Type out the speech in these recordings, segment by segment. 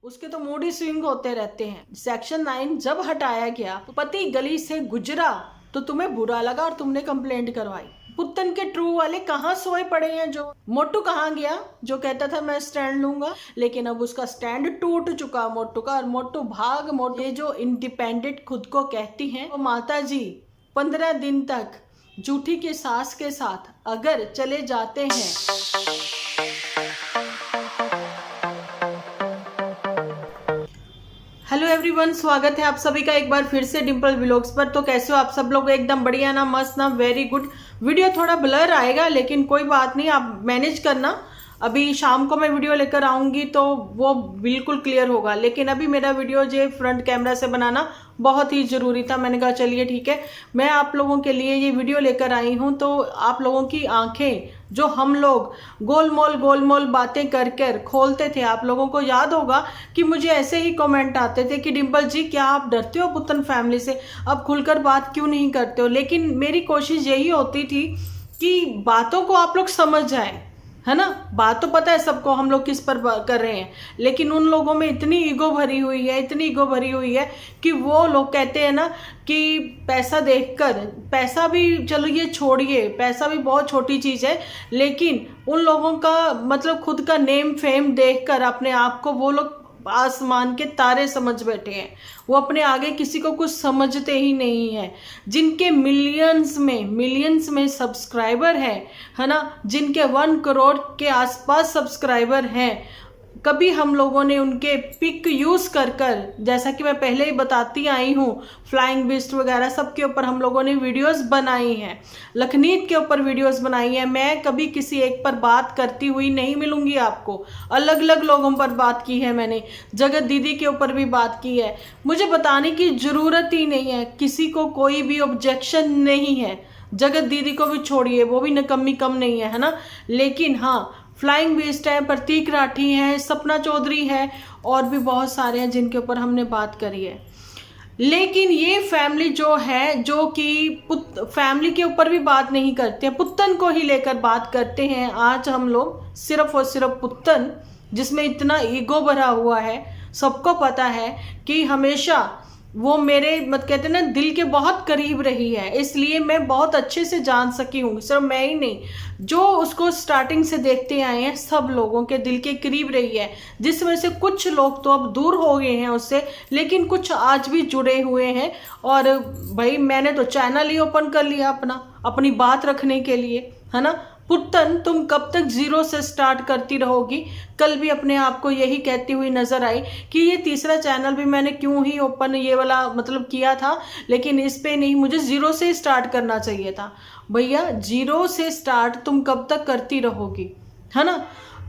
उसके तो मूड ही स्विंग होते रहते हैं। सेक्शन 9 जब हटाया गया, पति गली से गुजरा तो तुम्हें बुरा लगा और तुमने कंप्लेंट करवाई। पुत्तन के ट्रू वाले कहाँ सोए पड़े हैं। जो मोटू कहाँ गया जो कहता था मैं स्टैंड लूंगा, लेकिन अब उसका स्टैंड टूट चुका मोटू का। और मोटू भाग मोटू, ये जो इंडिपेंडेंट खुद को कहती हैं, तो माता जी 15 दिन तक जूठी की सास के साथ अगर चले जाते हैं। हेलो एवरीवन, स्वागत है आप सभी का एक बार फिर से डिम्पल व्लॉग्स पर। तो कैसे हो आप सब लोग? एकदम बढ़िया ना, मस्त ना, वेरी गुड। वीडियो थोड़ा ब्लर आएगा लेकिन कोई बात नहीं, आप मैनेज करना। अभी शाम को मैं वीडियो लेकर आऊँगी तो वो बिल्कुल क्लियर होगा, लेकिन अभी मेरा वीडियो जो फ्रंट कैमरा से बनाना बहुत ही ज़रूरी था। मैंने कहा चलिए ठीक है, मैं आप लोगों के लिए ये वीडियो लेकर आई हूँ। तो आप लोगों की आंखें जो हम लोग गोलमोल बातें कर कर खोलते थे, आप लोगों को याद होगा कि मुझे ऐसे ही कमेंट आते थे कि डिम्पल जी क्या आप डरते हो पुत्तन फैमिली से, अब खुलकर बात क्यों नहीं करते हो। लेकिन मेरी कोशिश यही होती थी कि बातों को आप लोग समझ जाएं, है ना। बात तो पता है सबको हम लोग किस पर कर रहे हैं, लेकिन उन लोगों में इतनी ईगो भरी हुई है, इतनी ईगो भरी हुई है कि वो लोग कहते हैं ना कि पैसा देखकर, पैसा भी चलो ये छोड़िए, पैसा भी बहुत छोटी चीज़ है, लेकिन उन लोगों का मतलब खुद का नेम फेम देखकर अपने आप को वो लोग आसमान के तारे समझ बैठे हैं। वो अपने आगे किसी को कुछ समझते ही नहीं है। जिनके मिलियंस में सब्सक्राइबर है ना, जिनके 1 करोड़ के आसपास सब्सक्राइबर हैं, कभी हम लोगों ने उनके पिक यूज़ कर जैसा कि मैं पहले ही बताती आई हूँ, फ्लाइंग बिस्ट वगैरह सब के ऊपर हम लोगों ने वीडियोस बनाई हैं, लखनीत के ऊपर वीडियोस बनाई हैं। मैं कभी किसी एक पर बात करती हुई नहीं मिलूंगी आपको, अलग अलग लोगों पर बात की है मैंने, जगत दीदी के ऊपर भी बात की है। मुझे बताने की ज़रूरत ही नहीं है, किसी को कोई भी ऑब्जेक्शन नहीं है। जगत दीदी को भी छोड़िए, वो भी निकम्मी कम नहीं है ना। लेकिन हाँ, फ्लाइंग बीस्ट है, प्रतीक राठी है, सपना चौधरी है, और भी बहुत सारे हैं जिनके ऊपर हमने बात करी है। लेकिन ये फैमिली जो है, जो कि फैमिली के ऊपर भी बात नहीं करते हैं, पुत्तन को ही लेकर बात करते हैं। आज हम लोग सिर्फ और सिर्फ पुत्तन, जिसमें इतना ईगो भरा हुआ है, सबको पता है कि हमेशा वो मेरे कहते ना दिल के बहुत करीब रही है, इसलिए मैं बहुत अच्छे से जान सकी हूँ। सिर्फ मैं ही नहीं, जो उसको स्टार्टिंग से देखते आए हैं, सब लोगों के दिल के करीब रही है, जिसमें से कुछ लोग तो अब दूर हो गए हैं उससे, लेकिन कुछ आज भी जुड़े हुए हैं। और भाई मैंने तो चैनल ही ओपन कर लिया अपनी बात रखने के लिए, है ना। पुत्तन तुम कब तक जीरो से स्टार्ट करती रहोगी? कल भी अपने आप को यही कहती हुई नजर आई कि ये तीसरा चैनल भी मैंने क्यों ही ओपन ये वाला किया था, लेकिन इस पे नहीं, मुझे जीरो से स्टार्ट करना चाहिए था। भैया जीरो से स्टार्ट तुम कब तक करती रहोगी, है ना।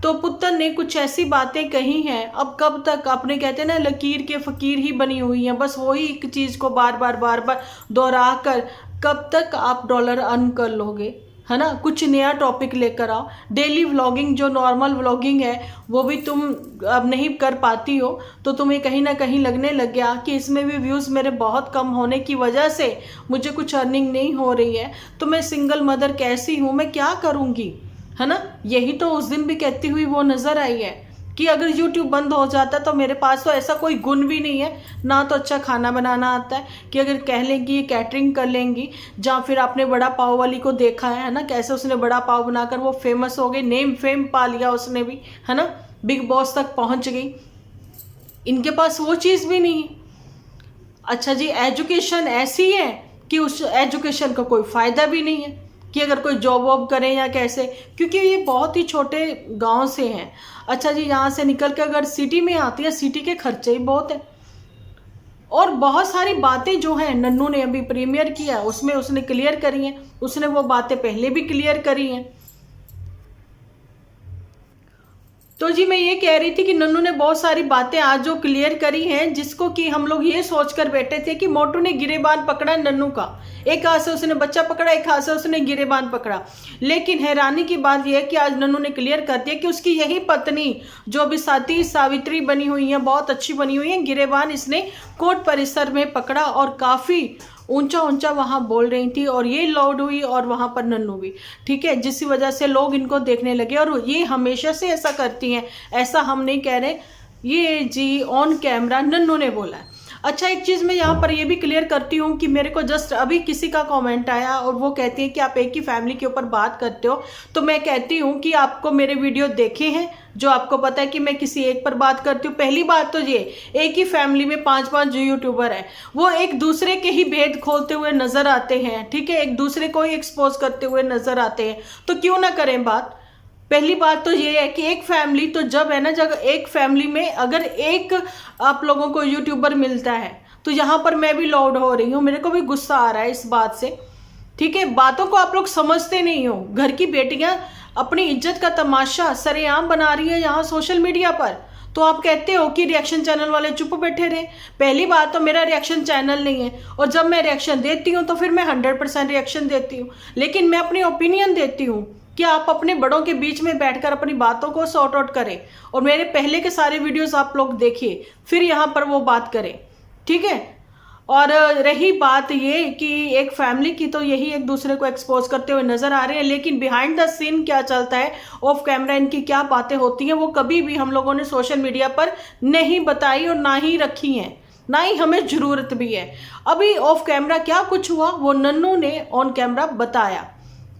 तो पुत्तन ने कुछ ऐसी बातें कही हैं, अब कब तक अपने कहते हैं ना लकीर के फकीर ही बनी हुई हैं, बस वही एक चीज को बार बार दोहरा कर कब तक आप डॉलर अर्न कर लोगे, है ना। कुछ नया टॉपिक लेकर आओ। डेली व्लॉगिंग जो नॉर्मल व्लॉगिंग है वो भी तुम अब नहीं कर पाती हो, तो तुम्हें कहीं ना कहीं लगने लग गया कि इसमें भी व्यूज़ मेरे बहुत कम होने की वजह से मुझे कुछ अर्निंग नहीं हो रही है, तो मैं सिंगल मदर कैसी हूँ, मैं क्या करूँगी, है ना। यही तो उस दिन भी कहती हुई वो नज़र आई है कि अगर YouTube बंद हो जाता तो मेरे पास तो ऐसा कोई गुण भी नहीं है, ना तो अच्छा खाना बनाना आता है कि अगर कह लेंगी ये कैटरिंग कर लेंगी, या फिर आपने बड़ा पाव वाली को देखा है ना, कैसे उसने बड़ा पाव बनाकर वो फेमस हो गई, नेम फेम पा लिया उसने भी, है ना, बिग बॉस तक पहुंच गई। इनके पास वो चीज़ भी नहीं। अच्छा जी, एजुकेशन ऐसी है कि उस एजुकेशन का कोई फ़ायदा भी नहीं है कि अगर कोई जॉब वॉब करें या कैसे, क्योंकि ये बहुत ही छोटे गांव से हैं। अच्छा जी, यहाँ से निकल के अगर सिटी में आती है, सिटी के खर्चे ही बहुत है। और बहुत सारी बातें जो हैं, नन्नू ने अभी प्रीमियर किया उसमें उसने क्लियर करी हैं, उसने वो बातें पहले भी क्लियर करी हैं। तो जी मैं ये कह रही थी कि नन्नू ने बहुत सारी बातें आज जो क्लियर करी हैं, जिसको कि हम लोग ये सोचकर बैठे थे कि मोटू ने गिरेबान पकड़ा नन्नू का, एक हाथ से उसने बच्चा पकड़ा, एक हाथ से उसने गिरेबान पकड़ा। लेकिन हैरानी की बात यह है कि आज नन्नू ने क्लियर कर दिया कि उसकी यही पत्नी जो अभी सती सावित्री बनी हुई है, बहुत अच्छी बनी हुई है, गिरेबान इसने कोर्ट परिसर में पकड़ा और काफ़ी ऊंचा ऊंचा वहाँ बोल रही थी, और ये लाउड हुई और वहाँ पर नन्नू भी, ठीक है, जिस वजह से लोग इनको देखने लगे। और ये हमेशा से ऐसा करती हैं, ऐसा हम नहीं कह रहे, ये जी ऑन कैमरा नन्नू ने बोला है। अच्छा, एक चीज़ मैं यहाँ पर ये भी क्लियर करती हूँ कि मेरे को जस्ट अभी किसी का कमेंट आया और वो कहती है कि आप एक ही फैमिली के ऊपर बात करते हो, तो मैं कहती हूँ कि आपको मेरे वीडियो देखे हैं जो आपको पता है कि मैं किसी एक पर बात करती हूँ। पहली बात तो ये, एक ही फैमिली में 5-5 जो यूट्यूबर हैं वो एक दूसरे के ही भेद खोलते हुए नजर आते हैं, ठीक है, एक दूसरे को ही एक्सपोज करते हुए नजर आते हैं, तो क्यों ना करें बात। पहली बात तो ये है कि एक फैमिली तो जब है ना, जब एक फैमिली में अगर एक आप लोगों को यूट्यूबर मिलता है तो यहाँ पर मैं भी लाउड हो रही हूँ, मेरे को भी गुस्सा आ रहा है इस बात से, ठीक है। बातों को आप लोग समझते नहीं हो। घर की बेटियां अपनी इज्जत का तमाशा सरेआम बना रही है यहाँ सोशल मीडिया पर, तो आप कहते हो कि रिएक्शन चैनल वाले चुप बैठे रहे। पहली बात तो मेरा रिएक्शन चैनल नहीं है, और जब मैं रिएक्शन देती हूँ तो फिर मैं 100% रिएक्शन देती हूँ, लेकिन मैं अपनी ओपिनियन देती हूँ कि आप अपने बड़ों के बीच में बैठकर अपनी बातों को सॉर्ट आउट करें, और मेरे पहले के सारे वीडियोस आप लोग देखिए, फिर यहाँ पर वो बात करें, ठीक है। और रही बात ये कि एक फैमिली की, तो यही एक दूसरे को एक्सपोज करते हुए नजर आ रहे हैं, लेकिन बिहाइंड द सीन क्या चलता है, ऑफ कैमरा इनकी क्या बातें होती हैं, वो कभी भी हम लोगों ने सोशल मीडिया पर नहीं बताई और ना ही रखी हैं, ना ही हमें जरूरत भी है। अभी ऑफ कैमरा क्या कुछ हुआ वो नन्नू ने ऑन कैमरा बताया,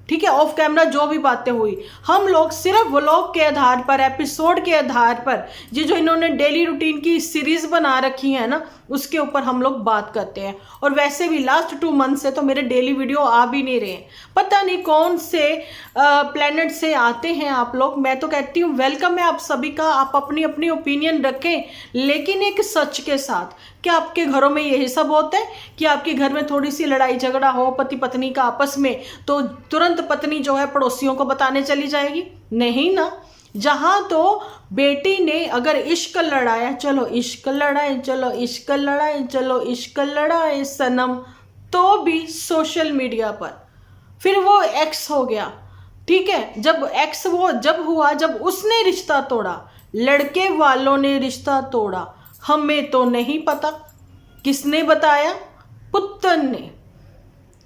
ठीक है। ऑफ कैमरा जो भी बातें हुई, हम लोग सिर्फ व्लॉग के आधार पर, एपिसोड के आधार पर, ये जो इन्होंने डेली रूटीन की सीरीज बना रखी है ना, उसके ऊपर हम लोग बात करते हैं। और वैसे भी लास्ट 2 मंथ से तो मेरे डेली वीडियो आ भी नहीं रहे हैं, पता नहीं कौन से प्लेनेट से आते हैं आप लोग। मैं तो कहती हूँ वेलकम है आप सभी का, आप अपनी अपनी ओपिनियन रखें, लेकिन एक सच के साथ। क्या आपके घरों में यही सब होता है कि आपके घर में थोड़ी सी लड़ाई झगड़ा हो पति पत्नी का आपस में, तो तुरंत पत्नी जो है पड़ोसियों को बताने चली जाएगी? नहीं ना। जहां तो बेटी ने अगर इश्क लड़ाया, चलो इश्क लड़ाए, चलो इश्क लड़ाए, चलो इश्क लड़ाए सनम, तो भी सोशल मीडिया पर, फिर वो एक्स हो गया, ठीक है। जब एक्स वो जब हुआ, जब उसने रिश्ता तोड़ा, लड़के वालों ने रिश्ता तोड़ा, हमें तो नहीं पता, किसने बताया? पुत्तन ने।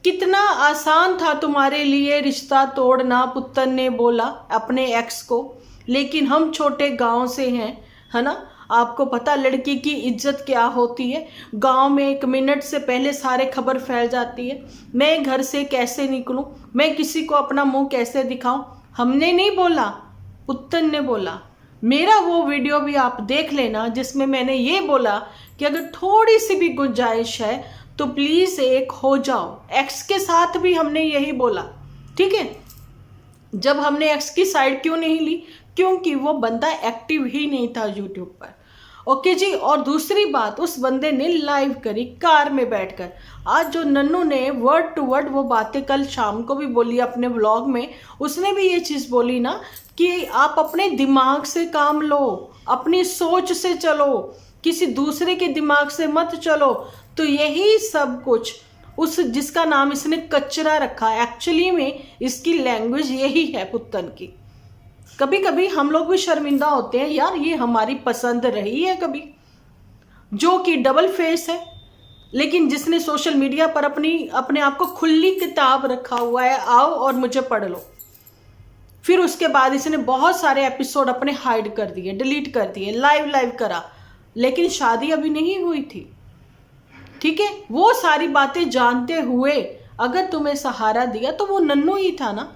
कितना आसान था तुम्हारे लिए रिश्ता तोड़ना, पुत्तन ने बोला अपने एक्स को, लेकिन हम छोटे गांव से हैं, है ना, आपको पता लड़की की इज्जत क्या होती है। गांव में 1 मिनट से पहले सारे खबर फैल जाती है, मैं घर से कैसे निकलूं, मैं किसी को अपना मुंह कैसे दिखाऊं। हमने नहीं बोला, पुत्तन ने बोला। मेरा वो वीडियो भी आप देख लेना जिसमें मैंने ये बोला कि अगर थोड़ी सी भी गुंजाइश है तो प्लीज एक हो जाओ। एक्स के साथ भी हमने यही बोला, ठीक है। जब हमने एक्स की साइड क्यों नहीं ली? क्योंकि वो बंदा एक्टिव ही नहीं था यूट्यूब पर, ओके जी। और दूसरी बात, उस बंदे ने लाइव करी कार में बैठकर। आज जो नन्नू ने वर्ड टू वर्ड वो बातें कल शाम को भी बोली अपने व्लॉग में, उसने भी ये चीज़ बोली ना कि आप अपने दिमाग से काम लो, अपनी सोच से चलो, किसी दूसरे के दिमाग से मत चलो। तो यही सब कुछ उस जिसका नाम इसने कचरा रखा, एक्चुअली में इसकी लैंग्वेज यही है पुत्तन की। कभी कभी हम लोग भी शर्मिंदा होते हैं यार, ये हमारी पसंद रही है कभी, जो कि डबल फेस है, लेकिन जिसने सोशल मीडिया पर अपने आप को खुली किताब रखा हुआ है, आओ और मुझे पढ़ लो। फिर उसके बाद इसने बहुत सारे एपिसोड अपने हाइड कर दिए, डिलीट कर दिए, लाइव करा, लेकिन शादी अभी नहीं हुई थी, ठीक है। वो सारी बातें जानते हुए अगर तुम्हें सहारा दिया तो वो नन्नू ही था ना,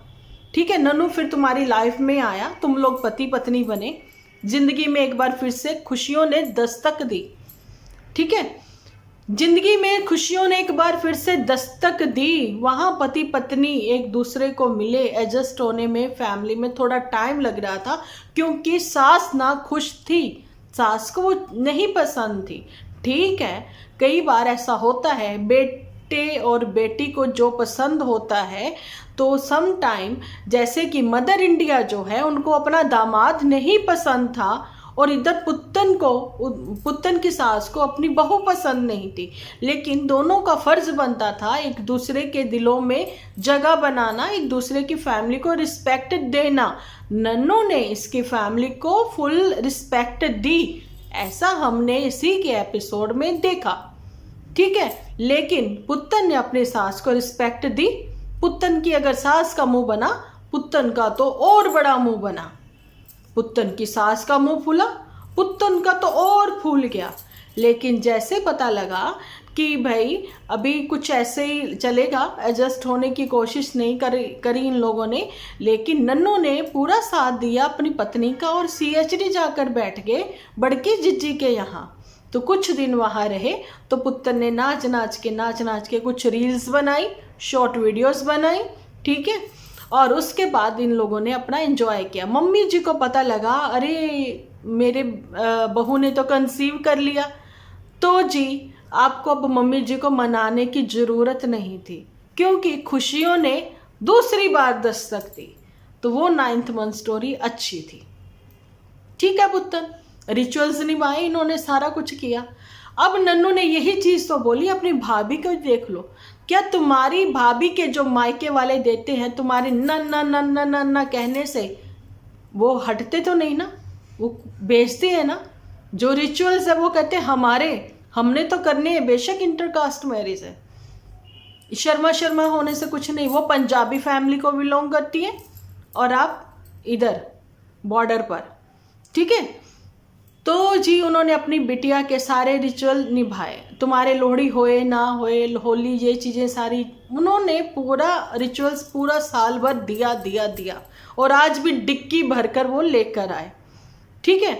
ठीक है। नन्नू फिर तुम्हारी लाइफ में आया, तुम लोग पति पत्नी बने, जिंदगी में एक बार फिर से खुशियों ने दस्तक दी, ठीक है। जिंदगी में खुशियों ने एक बार फिर से दस्तक दी, वहां पति पत्नी एक दूसरे को मिले, एडजस्ट होने में फैमिली में थोड़ा टाइम लग रहा था, क्योंकि सास ना खुश थी, सास को वो नहीं पसंद थी, ठीक है। कई बार ऐसा होता है, बेटे और बेटी को जो पसंद होता है, तो सम टाइम जैसे कि मदर इंडिया जो है उनको अपना दामाद नहीं पसंद था, और इधर पुत्तन की सास को अपनी बहू पसंद नहीं थी, लेकिन दोनों का फर्ज बनता था एक दूसरे के दिलों में जगह बनाना, एक दूसरे की फैमिली को रिस्पेक्ट देना। नन्नू ने इसकी फैमिली को फुल रिस्पेक्ट दी, ऐसा हमने इसी के एपिसोड में देखा, ठीक है। लेकिन पुत्तन ने अपनी सास को रिस्पेक्ट दी। पुत्तन की अगर सास का मुंह बना, पुत्तन का तो और बड़ा मुंह बना। पुत्तन की सास का मुंह फूला पुत्तन का तो और फूल गया। लेकिन जैसे पता लगा कि भाई अभी कुछ ऐसे ही चलेगा, एडजस्ट होने की कोशिश नहीं करी इन लोगों ने, लेकिन नन्नू ने पूरा साथ दिया अपनी पत्नी का और CHD जाकर बैठ गए बड़की जिज्जी के यहाँ। तो कुछ दिन वहाँ रहे तो पुत्तन ने नाच नाच के कुछ रील्स बनाई, शॉर्ट वीडियोस बनाई, ठीक है। और उसके बाद इन लोगों ने अपना एंजॉय किया। मम्मी जी को पता लगा अरे मेरे बहू ने तो कंसीव कर लिया, तो जी आपको अब मम्मी जी को मनाने की ज़रूरत नहीं थी, क्योंकि खुशियों ने दूसरी बार दस्तक दी। तो वो 9th मंथ स्टोरी अच्छी थी, ठीक है। पुत्तन रिचुअल्स निभाए इन्होंने, सारा कुछ किया। अब नन्नू ने यही चीज़ तो बोली अपनी भाभी को देख लो, क्या तुम्हारी भाभी के जो मायके वाले देते हैं तुम्हारे नन्ना नन्ना नन्ना कहने से वो हटते तो नहीं ना, वो बेचते हैं ना। जो रिचुअल्स है वो कहते हैं हमने तो करने हैं, बेशक इंटरकास्ट मैरिज है, शर्मा होने से कुछ नहीं। वो पंजाबी फैमिली को बिलोंग करती है और आप इधर बॉर्डर पर, ठीक है। तो जी उन्होंने अपनी बिटिया के सारे रिचुअल निभाए, तुम्हारे लोहड़ी होए ना होए, होली, ये चीज़ें सारी उन्होंने पूरा रिचुअल्स पूरा साल भर दिया और आज भी डिक्की भरकर वो लेकर आए, ठीक है।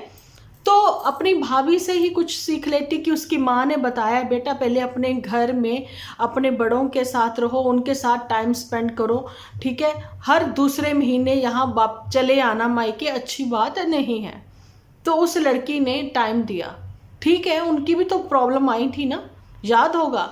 तो अपनी भाभी से ही कुछ सीख लेती कि उसकी माँ ने बताया बेटा पहले अपने घर में अपने बड़ों के साथ रहो, उनके साथ टाइम स्पेंड करो, ठीक है। हर दूसरे महीने यहाँ चले आना मायके अच्छी बात नहीं है। तो उस लड़की ने टाइम दिया, ठीक है। उनकी भी तो प्रॉब्लम आई थी ना, याद होगा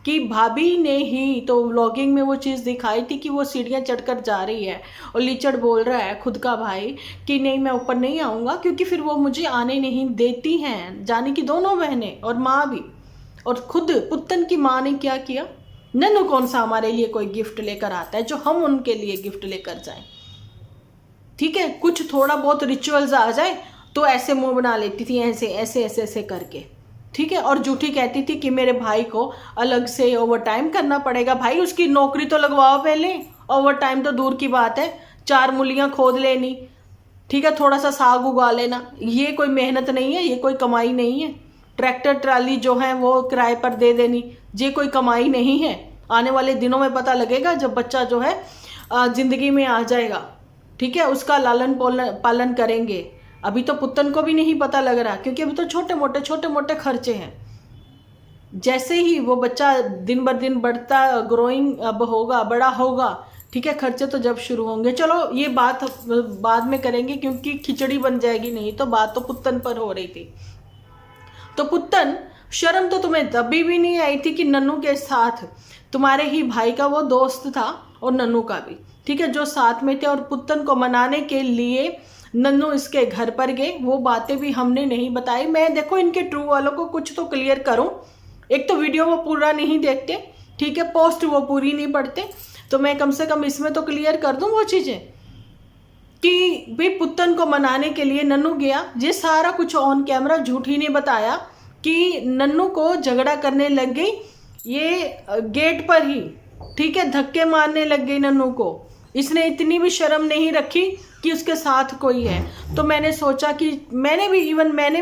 कि भाभी ने ही तो व्लॉगिंग में वो चीज़ दिखाई थी कि वो सीढ़ियाँ चढ़कर जा रही है और लीचड़ बोल रहा है खुद का भाई कि नहीं मैं ऊपर नहीं आऊँगा, क्योंकि फिर वो मुझे आने नहीं देती हैं, जाने की दोनों बहनें और माँ भी। और खुद पुत्तन की माँ ने क्या किया, नन्नू कौन सा हमारे लिए कोई गिफ्ट लेकर आता है जो हम उनके लिए गिफ्ट लेकर जाएं, ठीक है। कुछ थोड़ा बहुत रिचुअल्स आ जाए तो ऐसे मुंह बना लेती थी, ऐसे करके, ठीक है। और झूठी कहती थी कि मेरे भाई को अलग से ओवर टाइम करना पड़ेगा। भाई उसकी नौकरी तो लगवाओ पहले, ओवर टाइम तो दूर की बात है, 4 मूलियाँ खोद लेनी, ठीक है, थोड़ा सा साग उगा लेना, ये कोई मेहनत नहीं है, ये कोई कमाई नहीं है। ट्रैक्टर ट्राली जो है वो किराए पर दे देनी, ये कोई कमाई नहीं है। आने वाले दिनों में पता लगेगा जब बच्चा जो है जिंदगी में आ जाएगा, ठीक है, उसका लालन पालन करेंगे। अभी तो पुत्तन को भी नहीं पता लग रहा, क्योंकि अभी तो छोटे मोटे खर्चे हैं। जैसे ही वो बच्चा दिन बर दिन बढ़ता ग्रोइंग अब होगा, बड़ा होगा, ठीक है, खर्चे तो जब शुरू होंगे। चलो ये बात बाद में करेंगे, क्योंकि खिचड़ी बन जाएगी, नहीं तो बात तो पुत्तन पर हो रही थी। तो पुत्तन शर्म तो तुम्हें तभी भी नहीं आई थी कि नन्नू के साथ तुम्हारे ही भाई का वो दोस्त था और नन्नू का भी, ठीक है, जो साथ में थे। और पुत्तन को मनाने के लिए नन्नू इसके घर पर गए, वो बातें भी हमने नहीं बताई। मैं देखो इनके ट्रू वालों को कुछ तो क्लियर करूं, एक तो वीडियो वो पूरा नहीं देखते, ठीक है, पोस्ट वो पूरी नहीं पढ़ते, तो मैं कम से कम इसमें तो क्लियर कर दूं वो चीज़ें कि भाई पुत्तन को मनाने के लिए नन्नू गया। ये सारा कुछ ऑन कैमरा झूठी ने बताया कि नन्नू को झगड़ा करने लग गई ये गेट पर ही, ठीक है, धक्के मारने लग गई नन्नू को। इसने इतनी भी शर्म नहीं रखी कि उसके साथ कोई है। तो मैंने सोचा कि मैंने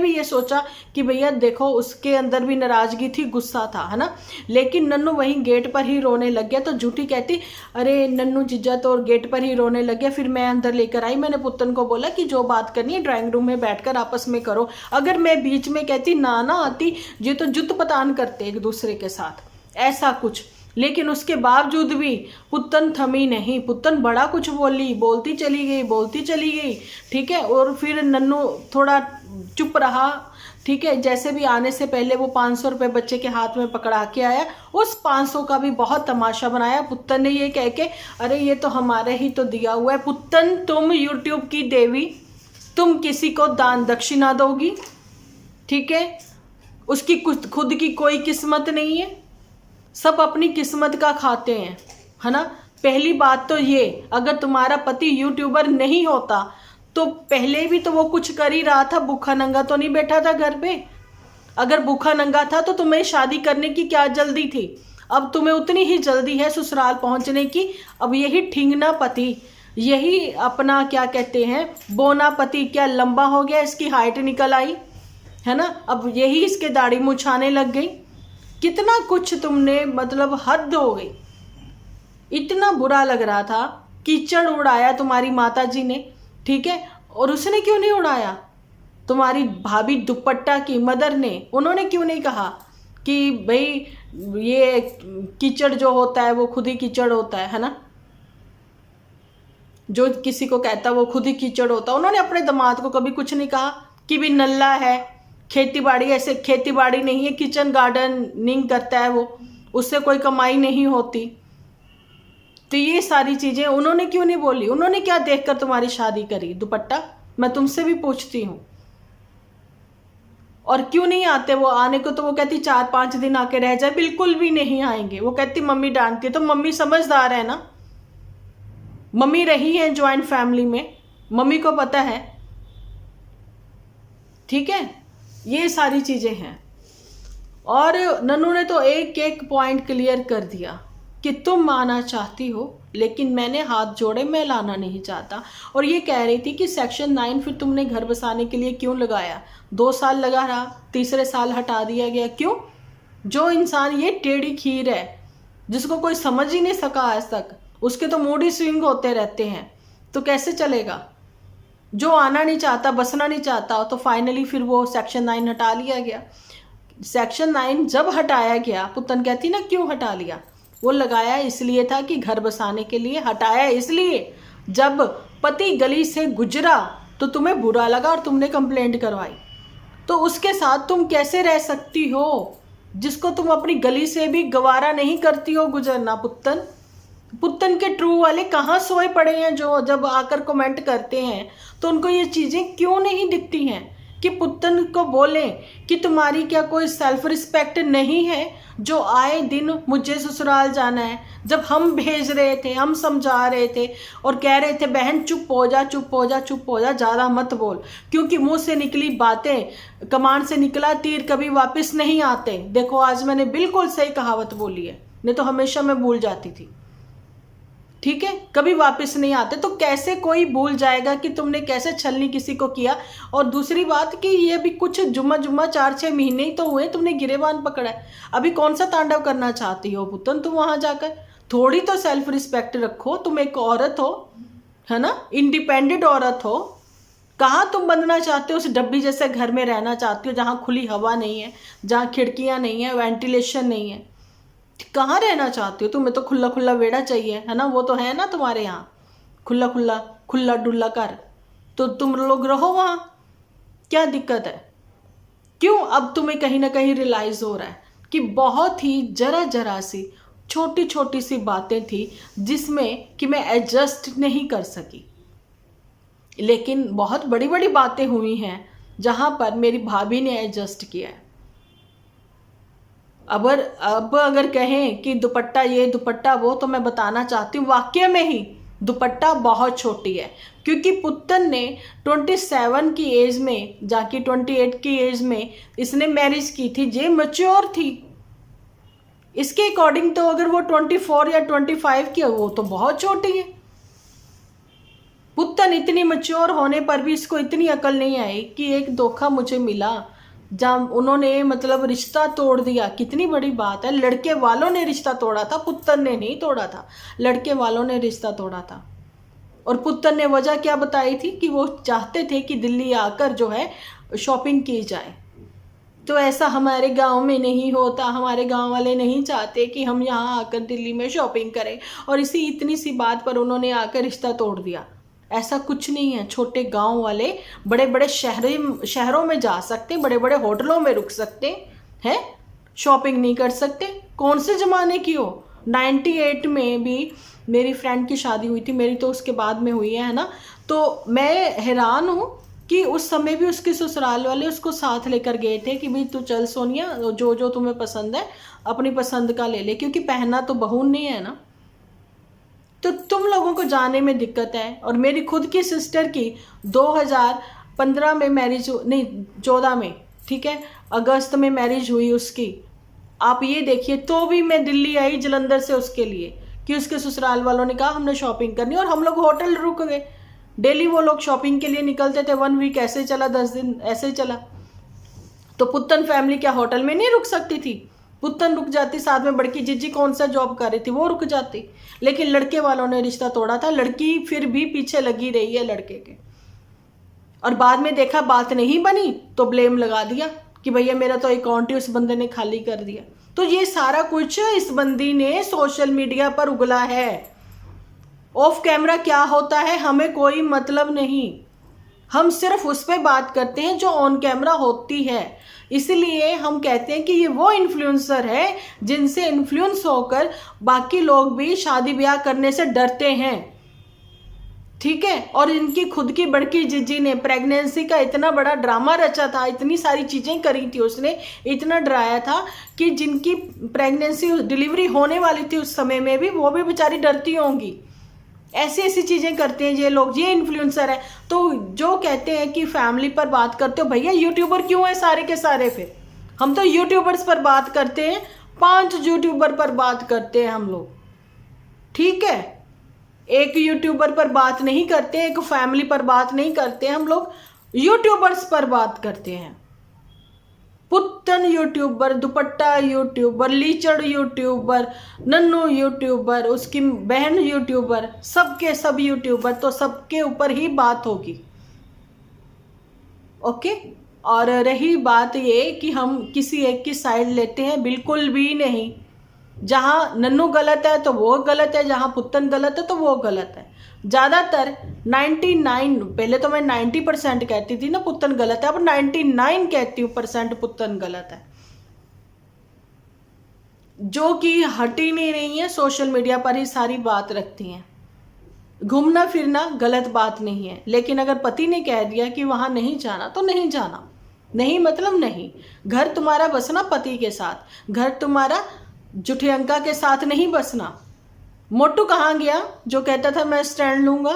भी ये सोचा कि भैया देखो उसके अंदर भी नाराज़गी थी, गुस्सा था, है ना। लेकिन नन्नू वहीं गेट पर ही रोने लग गया। तो झूठी कहती अरे नन्नू जीजा तो गेट पर ही रोने लग गया। फिर मैं अंदर लेकर आई, मैंने पुत्तन को बोला कि जो बात करनी है ड्राइंग रूम में बैठकर आपस में करो। अगर मैं बीच में कहती ना आती, ये तो जुत पतान करते एक दूसरे के साथ, ऐसा कुछ। लेकिन उसके बावजूद भी पुत्तन थमी नहीं, पुत्तन बड़ा कुछ बोलती चली गई, ठीक है। और फिर नन्नू थोड़ा चुप रहा, ठीक है। जैसे भी आने से पहले वो 500 रुपये बच्चे के हाथ में पकड़ा के आया, उस 500 का भी बहुत तमाशा बनाया पुत्तन ने, ये कह के अरे ये तो हमारे ही तो दिया हुआ है। पुत्तन तुम यूट्यूब की देवी, तुम किसी को दान दक्षिणा दोगी, ठीक है, उसकी खुद की कोई किस्मत नहीं है, सब अपनी किस्मत का खाते हैं, है ना। पहली बात तो ये, अगर तुम्हारा पति यूट्यूबर नहीं होता तो पहले भी तो वो कुछ कर ही रहा था, भूखा नंगा तो नहीं बैठा था घर पे। अगर भूखा नंगा था तो तुम्हें शादी करने की क्या जल्दी थी, अब तुम्हें उतनी ही जल्दी है ससुराल पहुंचने की। अब यही ठिंगना पति, यही अपना क्या कहते हैं बोना पति क्या लंबा हो गया, इसकी हाइट निकल आई, है ना। अब यही इसके दाढ़ी मुछाने लग गई। कितना कुछ तुमने, मतलब हद हो गई। इतना बुरा लग रहा था। कीचड़ उड़ाया तुम्हारी माता जी ने, ठीक है, और उसने क्यों नहीं उड़ाया? तुम्हारी भाभी दुपट्टा की मदर ने, उन्होंने क्यों नहीं कहा कि भाई ये कीचड़ जो होता है वो खुद ही कीचड़ होता है ना। जो किसी को कहता है वो खुद ही कीचड़ होता है। उन्होंने अपने दामाद को कभी कुछ नहीं कहा कि भी नल्ला है, खेती बाड़ी, ऐसे खेती बाड़ी नहीं है, किचन गार्डनिंग करता है वो, उससे कोई कमाई नहीं होती। तो ये सारी चीज़ें उन्होंने क्यों नहीं बोली? उन्होंने क्या देखकर तुम्हारी शादी करी? दुपट्टा? मैं तुमसे भी पूछती हूँ। और क्यों नहीं आते वो? आने को तो वो कहती 4-5 दिन आके रह जाए, बिल्कुल भी नहीं आएंगे। वो कहती मम्मी डांटती, तो मम्मी समझदार है ना, मम्मी रही है ज्वाइंट फैमिली में, मम्मी को पता है, ठीक है। ये सारी चीज़ें हैं। और नन्नू ने तो एक एक पॉइंट क्लियर कर दिया कि तुम आना चाहती हो, लेकिन मैंने हाथ जोड़े, मैं लाना नहीं चाहता। और ये कह रही थी कि सेक्शन 9 फिर तुमने घर बसाने के लिए क्यों लगाया? 2 साल लगा रहा, तीसरे साल हटा दिया गया, क्यों? जो इंसान, ये टेढ़ी खीर है जिसको कोई समझ ही नहीं सका आज तक, उसके तो मूड ही स्विंग होते रहते हैं, तो कैसे चलेगा? जो आना नहीं चाहता, बसना नहीं चाहता, तो फाइनली फिर वो सेक्शन 9 हटा लिया गया। सेक्शन 9 जब हटाया गया, पुतन कहती ना क्यों हटा लिया? वो लगाया इसलिए था कि घर बसाने के लिए। हटाया इसलिए जब पति गली से गुजरा तो तुम्हें बुरा लगा और तुमने कंप्लेंट करवाई। तो उसके साथ तुम कैसे रह सकती हो जिसको तुम अपनी गली से भी गवारा नहीं करती हो गुजरना? पुत्तन, पुत्तन के ट्रू वाले कहाँ सोए पड़े हैं जो जब आकर कमेंट करते हैं तो उनको ये चीज़ें क्यों नहीं दिखती हैं कि पुत्तन को बोलें कि तुम्हारी क्या कोई सेल्फ रिस्पेक्ट नहीं है जो आए दिन मुझे ससुराल जाना है। जब हम भेज रहे थे, हम समझा रहे थे और कह रहे थे बहन चुप हो जा, चुप हो जा, चुप हो जा, ज़्यादा मत बोल, क्योंकि मुंह से निकली बातें, कमान से निकला तीर कभी वापस नहीं आते। देखो आज मैंने बिल्कुल सही कहावत बोली है, नहीं तो हमेशा मैं भूल जाती थी, ठीक है, कभी वापस नहीं आते। तो कैसे कोई भूल जाएगा कि तुमने कैसे छलनी किसी को किया? और दूसरी बात कि ये भी कुछ जुम्मा 4-6 महीने ही तो हुए तुमने गिरेबान पकड़ा है। अभी कौन सा तांडव करना चाहती हो पुतन तुम वहां जाकर? थोड़ी तो सेल्फ रिस्पेक्ट रखो। तुम एक औरत हो, है ना, इंडिपेंडेंट औरत हो। कहाँ तुम बनना चाहते हो? उस डब्बी जैसे घर में रहना चाहती हो जहाँ खुली हवा नहीं है, जहाँ खिड़कियाँ नहीं है, वेंटिलेशन नहीं है? कहाँ रहना चाहती हो? तुम्हें तो खुला खुला वेड़ा चाहिए, है ना? वो तो है ना तुम्हारे यहाँ, खुला खुला खुला डुल्ला कर, तो तुम लोग रहो वहाँ, क्या दिक्कत है? क्यों अब तुम्हें कहीं ना कहीं रियलाइज हो रहा है कि बहुत ही जरा जरा सी छोटी छोटी सी बातें थी जिसमें कि मैं एडजस्ट नहीं कर सकी, लेकिन बहुत बड़ी बड़ी बातें हुई हैं जहाँ पर मेरी भाभी ने एडजस्ट किया है। अब अगर कहें कि दुपट्टा ये दुपट्टा वो, तो मैं बताना चाहती हूँ वाकई में ही दुपट्टा बहुत छोटी है, क्योंकि पुत्तन ने 27 की एज में जाके 28 की एज में इसने मैरिज की थी, जे मैच्योर थी। इसके अकॉर्डिंग तो अगर वो 24 या 25 की है वो तो बहुत छोटी है। पुत्तन इतनी मैच्योर होने पर भी इसको इतनी अकल नहीं आई कि एक धोखा मुझे मिला जब उन्होंने मतलब रिश्ता तोड़ दिया। कितनी बड़ी बात है, लड़के वालों ने रिश्ता तोड़ा था, पुत्तन ने नहीं तोड़ा था, लड़के वालों ने रिश्ता तोड़ा था। और पुत्तन ने वजह क्या बताई थी कि वो चाहते थे कि दिल्ली आकर जो है शॉपिंग की जाए। तो ऐसा हमारे गांव में नहीं होता, हमारे गांव वाले नहीं चाहते कि हम यहाँ आकर दिल्ली में शॉपिंग करें, और इसी इतनी सी बात पर उन्होंने आकर रिश्ता तोड़ दिया। ऐसा कुछ नहीं है। छोटे गांव वाले बड़े बड़े शहरों में जा सकते, बड़े बड़े होटलों में रुक सकते हैं, शॉपिंग नहीं कर सकते। कौन से ज़माने की हो? 98 में भी मेरी फ्रेंड की शादी हुई थी, मेरी तो उसके बाद में हुई है ना। तो मैं हैरान हूँ कि उस समय भी उसके ससुराल वाले उसको साथ लेकर गए थे कि भाई तू चल सोनिया, जो जो तुम्हें पसंद है अपनी पसंद का ले ले, क्योंकि पहनना तो बहू नहीं है ना। तो तुम लोगों को जाने में दिक्कत है। और मेरी खुद की सिस्टर की 2015 में मैरिज, नहीं 14 में, ठीक है, अगस्त में मैरिज हुई उसकी। आप ये देखिए, तो भी मैं दिल्ली आई जलंधर से उसके लिए कि उसके ससुराल वालों ने कहा हमने शॉपिंग करनी, और हम लोग होटल रुक गए। डेली वो लोग शॉपिंग के लिए निकलते थे, 1 वीक ऐसे चला, 10 दिन ऐसे चला। तो पुत्तन फैमिली क्या होटल में नहीं रुक सकती थी? पुत्तन रुक जाती, साथ में बड़की जीजी कौन सा जॉब कर रही थी वो रुक जाती, लेकिन लड़के वालों ने रिश्ता तोड़ा था। लड़की फिर भी पीछे लगी रही है लड़के के, और बाद में देखा बात नहीं बनी तो ब्लेम लगा दिया कि भैया मेरा तो अकाउंट ही उस बंदे ने खाली कर दिया। तो ये सारा कुछ इस बंदी ने सोशल मीडिया पर उगला है। ऑफ कैमरा क्या होता है हमें कोई मतलब नहीं, हम सिर्फ उस पर बात करते हैं जो ऑन कैमरा होती है। इसलिए हम कहते हैं कि ये वो इन्फ्लुएंसर है जिनसे इन्फ्लुएंस होकर बाकी लोग भी शादी ब्याह करने से डरते हैं, ठीक है। और इनकी खुद की बड़की जीजी ने प्रेगनेंसी का इतना बड़ा ड्रामा रचा था, इतनी सारी चीज़ें करी थी उसने, इतना डराया था कि जिनकी प्रेगनेंसी डिलीवरी होने वाली थी उस समय में भी, वो भी बेचारी डरती होंगी। ऐसी ऐसी चीज़ें करते हैं ये लोग, ये इन्फ्लुएंसर है। तो जो कहते हैं कि फैमिली पर बात करते हो, भैया यूट्यूबर क्यों है सारे के सारे? फिर हम तो यूट्यूबर्स पर बात करते हैं, 5 यूट्यूबर पर बात करते हैं हम लोग, ठीक है। एक यूट्यूबर पर बात नहीं करते, एक फैमिली पर बात नहीं करते, हम लोग यूट्यूबर्स पर बात करते हैं। Puttan youtuber, Dupatta youtuber, Leechad youtuber, Nannu youtuber, उसकी बहन यूट्यूबर, सबके सब यूट्यूबर, तो सबके ऊपर ही बात होगी, ओके। और रही बात ये कि हम किसी एक की साइड लेते हैं, बिल्कुल भी नहीं। जहाँ नन्नू गलत है तो वो गलत है, जहाँ पुत्तन गलत है तो वो गलत है। ज़्यादातर 99, पहले तो मैं 90% कहती थी ना पुत्तन गलत है, अब 99 कहती हूँ % पुत्तन गलत है, जो कि हटी नहीं है, सोशल मीडिया पर ही सारी बात रखती हैं। घूमना फिरना गलत बात नहीं है, लेकिन अगर पति ने कह दिया कि वहाँ नहीं जाना तो नहीं जाना, नहीं मतलब नहीं। घर तुम्हारा बसना पति के साथ, घर तुम्हारा जुठियंका के साथ नहीं बसना। मोटू कहाँ गया जो कहता था मैं स्टैंड लूँगा?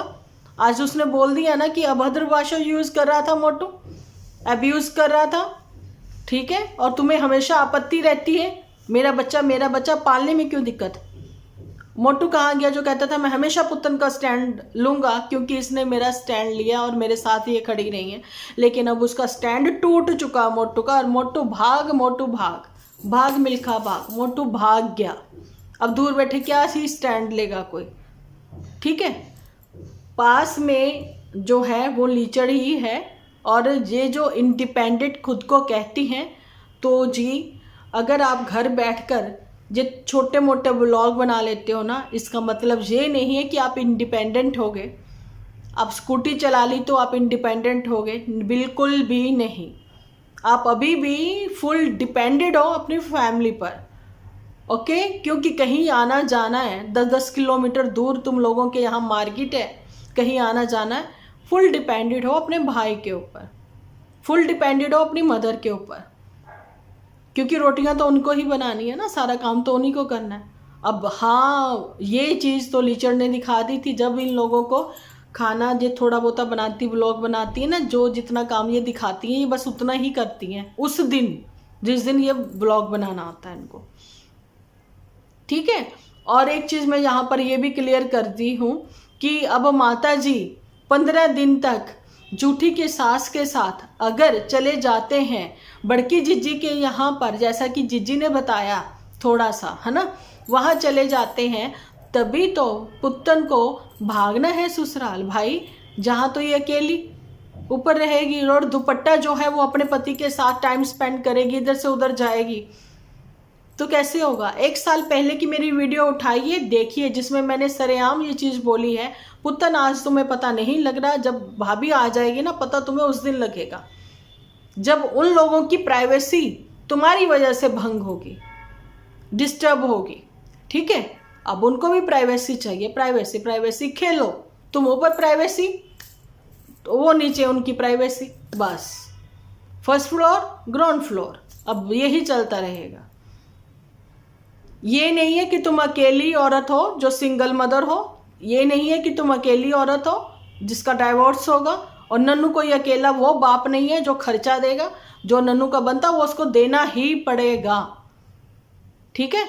आज उसने बोल दिया ना कि अभद्र भाषा यूज़ कर रहा था मोटू, अब्यूज़ कर रहा था, ठीक है। और तुम्हें हमेशा आपत्ति रहती है मेरा बच्चा पालने में क्यों दिक्कत? मोटू कहाँ गया जो कहता था मैं हमेशा पुत्तन का स्टैंड लूँगा क्योंकि इसने मेरा स्टैंड लिया और मेरे साथ ये खड़ी रही है। लेकिन अब उसका स्टैंड टूट चुका मोटू का, और मोटू भाग मिल्खा भाग, मोटू भाग गया। अब दूर बैठे क्या ही स्टैंड लेगा कोई, ठीक है। पास में जो है वो लीचड़ ही है, और ये जो इंडिपेंडेंट खुद को कहती हैं, तो जी अगर आप घर बैठकर ये छोटे मोटे व्लॉग बना लेते हो ना, इसका मतलब ये नहीं है कि आप इंडिपेंडेंट हो गए। आप स्कूटी चला ली तो आप इंडिपेंडेंट हो गए, बिल्कुल भी नहीं। आप अभी भी फुल डिपेंडेड हो अपनी फैमिली पर, ओके। क्योंकि कहीं आना जाना है, 10-10 किलोमीटर दूर तुम लोगों के यहाँ मार्केट है, कहीं आना जाना है, फुल डिपेंडेड हो अपने भाई के ऊपर, फुल डिपेंडेड हो अपनी मदर के ऊपर, क्योंकि रोटियां तो उनको ही बनानी है ना, सारा काम तो उन्हीं को करना है। अब हाँ, ये चीज़ तो लीचड़ ने दिखा दी थी जब इन लोगों को खाना ये थोड़ा बहुत बनाती, व्लॉग बनाती है ना, जो जितना काम ये दिखाती हैं ये बस उतना ही करती हैं उस दिन, जिस दिन ये व्लॉग बनाना होता है इनको, ठीक है। और एक चीज़ मैं यहाँ पर ये भी क्लियर कर दी हूँ कि अब माता जी 15 दिन तक जूठी की सास के साथ अगर चले जाते हैं बड़की जीजी के यहाँ पर, जैसा कि जीजी ने बताया थोड़ा सा, है ना, वहाँ चले जाते हैं, तभी तो पुत्तन को भागना है ससुराल भाई, जहाँ तो ये अकेली ऊपर रहेगी, और दुपट्टा जो है वो अपने पति के साथ टाइम स्पेंड करेगी, इधर से उधर जाएगी, तो कैसे होगा। 1 साल पहले की मेरी वीडियो उठाइए देखिए, जिसमें मैंने सरेआम ये चीज़ बोली है, पुत्तन आज तुम्हें पता नहीं लग रहा, जब भाभी आ जाएगी ना पता तुम्हें उस दिन लगेगा, जब उन लोगों की प्राइवेसी तुम्हारी वजह से भंग होगी, डिस्टर्ब होगी, ठीक है। अब उनको भी प्राइवेसी चाहिए, प्राइवेसी खेलो, तुम ऊपर प्राइवेसी तो वो नीचे उनकी प्राइवेसी, बस फर्स्ट फ्लोर ग्राउंड फ्लोर, अब यही चलता रहेगा। ये नहीं है कि तुम अकेली औरत हो जो सिंगल मदर हो, ये नहीं है कि तुम अकेली औरत हो जिसका डाइवोर्स होगा, और नन्नू कोई अकेला वो बाप नहीं है जो खर्चा देगा, जो नन्नू का बनता वो उसको देना ही पड़ेगा, ठीक है।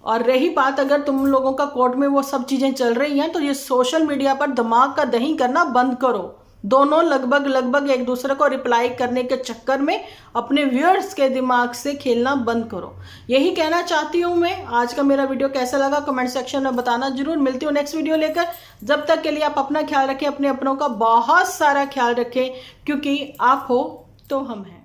और रही बात अगर तुम लोगों का कोर्ट में वो सब चीज़ें चल रही हैं, तो ये सोशल मीडिया पर दिमाग का दही करना बंद करो, दोनों लगभग एक दूसरे को रिप्लाई करने के चक्कर में अपने व्यूअर्स के दिमाग से खेलना बंद करो। यही कहना चाहती हूँ मैं। आज का मेरा वीडियो कैसा लगा कमेंट सेक्शन में बताना जरूर। मिलती हूँ नेक्स्ट वीडियो लेकर। जब तक के लिए आप अपना ख्याल रखें, अपने अपनों का बहुत सारा ख्याल रखें, क्योंकि आप हो तो हम हैं।